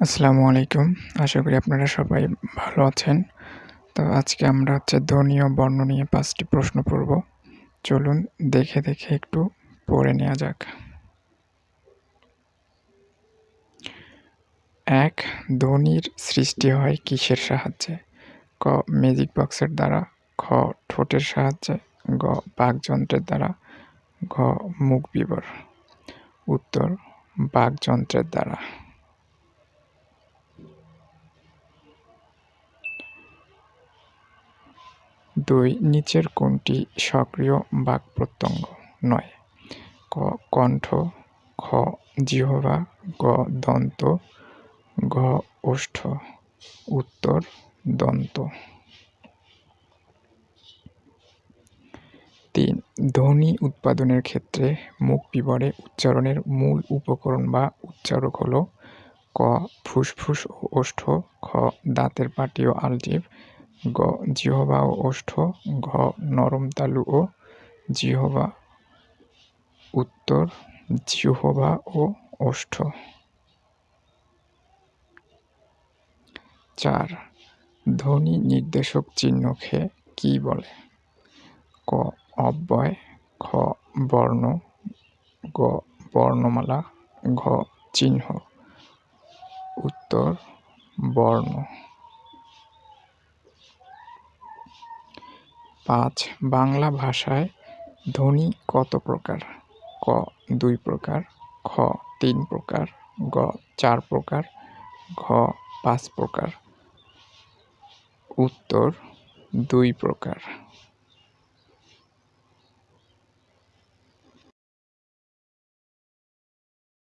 আসসালামু আলাইকুম। আশা করি আপনারা সবাই ভালো আছেন। তো আজকে আমরা ধ্বনি ও বর্ণ নিয়ে ৫ টি প্রশ্ন পড়ব। চলুন দেখে একটু পড়ে নেওয়া যাক। ১. ধ্বনির সৃষ্টি হয় কিসের সাহায্যে? ক. ম্যাজিক বক্সের দ্বারা, খ. ঠোঁটের সাহায্যে, গ. বাকযন্ত্রের দ্বারা, ঘ. মুখ বিবর। উত্তর: বাকযন্ত্রের দ্বারা। ২. নিচের কোনটি সক্রিয় বাকপ্রত্যঙ্গ নয়? ক. কণ্ঠ, খ. জিহ্বা, গ. দন্ত, ঘ. ওষ্ঠ। উত্তর: দন্ত। ৩. ধ্বনি উৎপাদনের ক্ষেত্রে মুখ বিবরে উচ্চারণের মূল উপকরণ বা উচ্চারক হল: ক. ফুসফুস ও ওষ্ঠ, খ. দাঁতের পাটি ও আলজিভ, গ. জিহ্বা ও ওষ্ঠ, ঘ. নরম তালু ও জিহ্বা। উত্তর: জিহ্বা ও ওষ্ঠ। ৪. ধ্বনি নির্দেশক চিহ্নকে কী বলে? ক. অব্যয়, খ. বর্ণ, গ. বর্ণমালা, ঘ. চিহ্ন। উত্তর: বর্ণ। ৫. বাংলা ভাষায় ধ্বনি কত প্রকার? ক. ২ প্রকার, খ. ৩ প্রকার, গ. ৪ প্রকার, ঘ. ৫ প্রকার। উত্তর: ২ প্রকার।